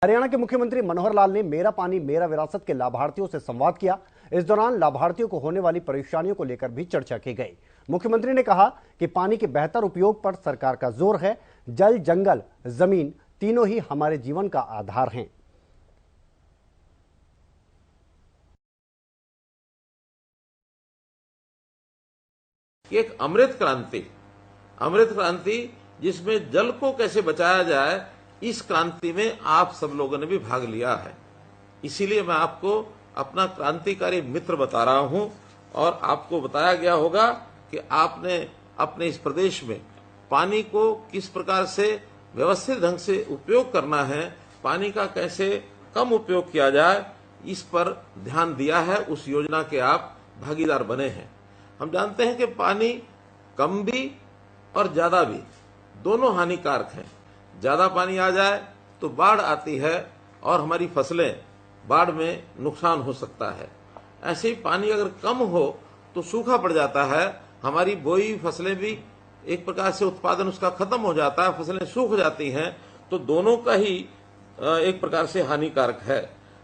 हरियाणा के मुख्यमंत्री मनोहर लाल ने मेरा पानी मेरा विरासत के लाभार्थियों से संवाद किया। इस दौरान लाभार्थियों को होने वाली परेशानियों को लेकर भी चर्चा की गई। मुख्यमंत्री ने कहा कि पानी के बेहतर उपयोग पर सरकार का जोर है। जल, जंगल, जमीन तीनों ही हमारे जीवन का आधार हैं। एक अमृत क्रांति जिसमें जल को कैसे बचाया जाए, इस क्रांति में आप सब लोगों ने भी भाग लिया है। इसीलिए मैं आपको अपना क्रांतिकारी मित्र बता रहा हूं और आपको बताया गया होगा कि आपने अपने इस प्रदेश में पानी को किस प्रकार से व्यवस्थित ढंग से उपयोग करना है, पानी का कैसे कम उपयोग किया जाए, इस पर ध्यान दिया है। उस योजना के आप भागीदार बने हैं। हम जानते हैं कि पानी कम भी और ज्यादा भी दोनों हानिकारक हैं। ज्यादा पानी आ जाए तो बाढ़ आती है और हमारी फसलें बाढ़ में नुकसान हो सकता है। ऐसे ही पानी अगर कम हो तो सूखा पड़ जाता है, हमारी बोई फसलें भी एक प्रकार से उत्पादन उसका खत्म हो जाता है, फसलें सूख जाती हैं। तो दोनों का ही एक प्रकार से हानिकारक है।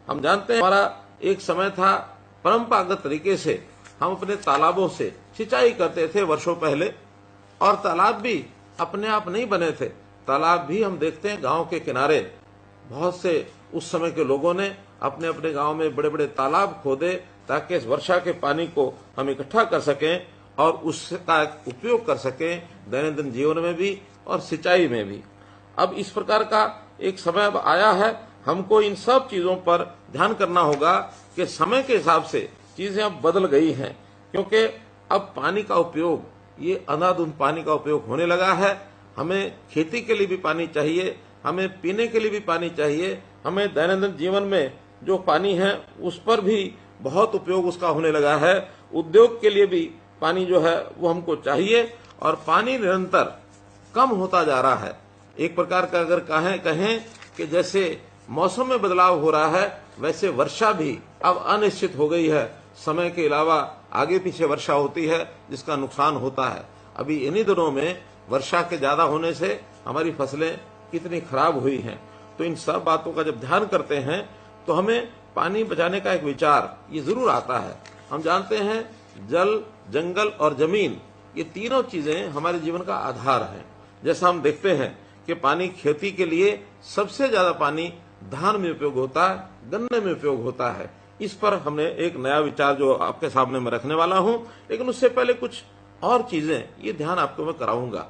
हम जानते हैं हमारा एक समय था परंपरागत तरीके से हम अपने तालाबों से सिंचाई करते थे वर्षों पहले, और तालाब भी अपने आप नहीं बने थे। तालाब भी हम देखते हैं गांव के किनारे बहुत से उस समय के लोगों ने अपने अपने गांव में बड़े बड़े तालाब खोदे ताकि इस वर्षा के पानी को हम इकट्ठा कर सकें और उसका उपयोग कर सकें दैनंदिन जीवन में भी और सिंचाई में भी। अब इस प्रकार का एक समय अब आया है, हमको इन सब चीजों पर ध्यान करना होगा कि समय के हिसाब से चीजें अब बदल गई हैं, क्योंकि अब पानी का उपयोग, ये अंधाधुंध पानी का उपयोग होने लगा है। हमें खेती के लिए भी पानी चाहिए, हमें पीने के लिए भी पानी चाहिए, हमें दैनंदिन जीवन में जो पानी है उस पर भी बहुत उपयोग उसका होने लगा है। उद्योग के लिए भी पानी जो है वो हमको चाहिए और पानी निरंतर कम होता जा रहा है। एक प्रकार का अगर कहें कि जैसे मौसम में बदलाव हो रहा है, वैसे वर्षा भी अब अनिश्चित हो गई है। समय के अलावा आगे पीछे वर्षा होती है जिसका नुकसान होता है। अभी इन्हीं दिनों में वर्षा के ज्यादा होने से हमारी फसलें कितनी खराब हुई हैं। तो इन सब बातों का जब ध्यान करते हैं तो हमें पानी बचाने का एक विचार ये जरूर आता है। हम जानते हैं जल, जंगल और जमीन, ये तीनों चीजें हमारे जीवन का आधार हैं। जैसा हम देखते हैं कि पानी खेती के लिए सबसे ज्यादा पानी धान में उपयोग होता है, गन्ने में उपयोग होता है। इस पर हमने एक नया विचार जो आपके सामने मैं रखने वाला हूं, लेकिन उससे पहले कुछ और चीजें ये ध्यान आपको मैं कराऊंगा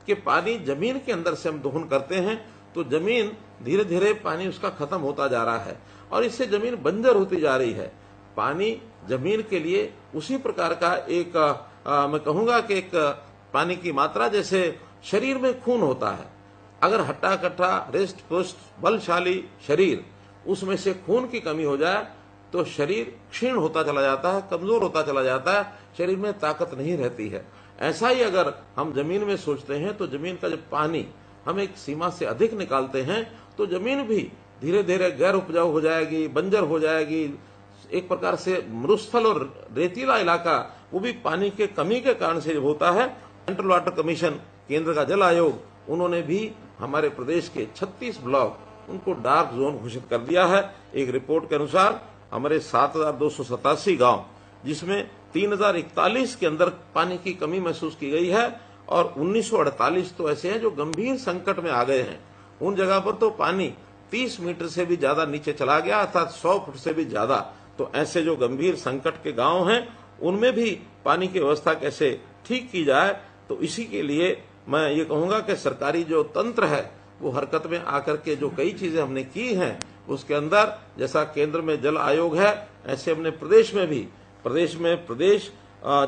कि पानी जमीन के अंदर से हम दोहन करते हैं तो जमीन धीरे धीरे पानी उसका खत्म होता जा रहा है और इससे जमीन बंजर होती जा रही है। पानी जमीन के लिए उसी प्रकार का एक मैं कहूंगा कि एक पानी की मात्रा जैसे शरीर में खून होता है। अगर हट्टा कट्टा रिष्ट पुष्ट बलशाली शरीर, उसमें से खून की कमी हो जाए तो शरीर क्षीण होता चला जाता है, कमजोर होता चला जाता है, शरीर में ताकत नहीं रहती है। ऐसा ही अगर हम जमीन में सोचते हैं तो जमीन का जब पानी हम एक सीमा से अधिक निकालते हैं तो जमीन भी धीरे धीरे गैर उपजाऊ हो जाएगी, बंजर हो जाएगी। एक प्रकार से मरुस्थल और रेतीला इलाका वो भी पानी के कमी के कारण से होता है। सेंट्रल वाटर कमीशन, केंद्र का जल आयोग, उन्होंने भी हमारे प्रदेश के 36 ब्लॉक उनको डार्क जोन घोषित कर दिया है। एक रिपोर्ट के अनुसार हमारे 7,287 गांव, जिसमें 3,041 के अंदर पानी की कमी महसूस की गई है और 1948 तो ऐसे हैं जो गंभीर संकट में आ गए हैं। उन जगह पर तो पानी 30 मीटर से भी ज्यादा नीचे चला गया, अर्थात 100 फुट से भी ज्यादा। तो ऐसे जो गंभीर संकट के गांव हैं उनमें भी पानी की व्यवस्था कैसे ठीक की जाए, तो इसी के लिए मैं ये कहूंगा कि सरकारी जो तंत्र है वो हरकत में आकर के जो कई चीजें हमने की हैं उसके अंदर, जैसा केंद्र में जल आयोग है, ऐसे हमने प्रदेश में भी प्रदेश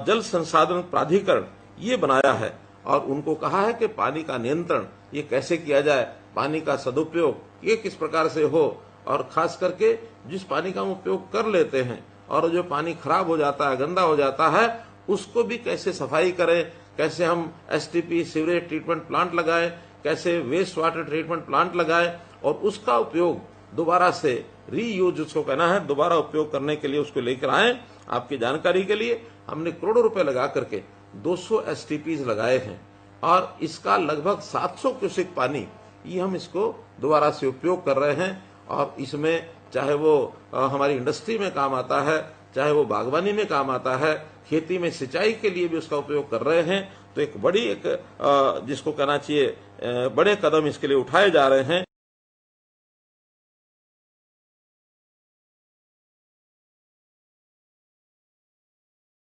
जल संसाधन प्राधिकरण ये बनाया है और उनको कहा है कि पानी का नियंत्रण ये कैसे किया जाए, पानी का सदुपयोग ये किस प्रकार से हो, और खास करके जिस पानी का हम उपयोग कर लेते हैं और जो पानी खराब हो जाता है, गंदा हो जाता है, उसको भी कैसे सफाई करें, कैसे हम एसटीपी सीवरेज ट्रीटमेंट प्लांट लगाएं, कैसे वेस्ट वाटर ट्रीटमेंट प्लांट लगाएं और उसका उपयोग दोबारा से रीयूज जिसको कहना है, दोबारा उपयोग करने के लिए उसको लेकर आए। आपकी जानकारी के लिए हमने करोड़ों रुपए लगा करके 200 एसटीपीज लगाए हैं और इसका लगभग 700 क्यूसेक पानी ये हम इसको दोबारा से उपयोग कर रहे हैं और इसमें चाहे वो हमारी इंडस्ट्री में काम आता है, चाहे वो बागवानी में काम आता है, खेती में सिंचाई के लिए भी उसका उपयोग कर रहे हैं। तो एक बड़ी जिसको कहना चाहिए बड़े कदम इसके लिए उठाए जा रहे हैं।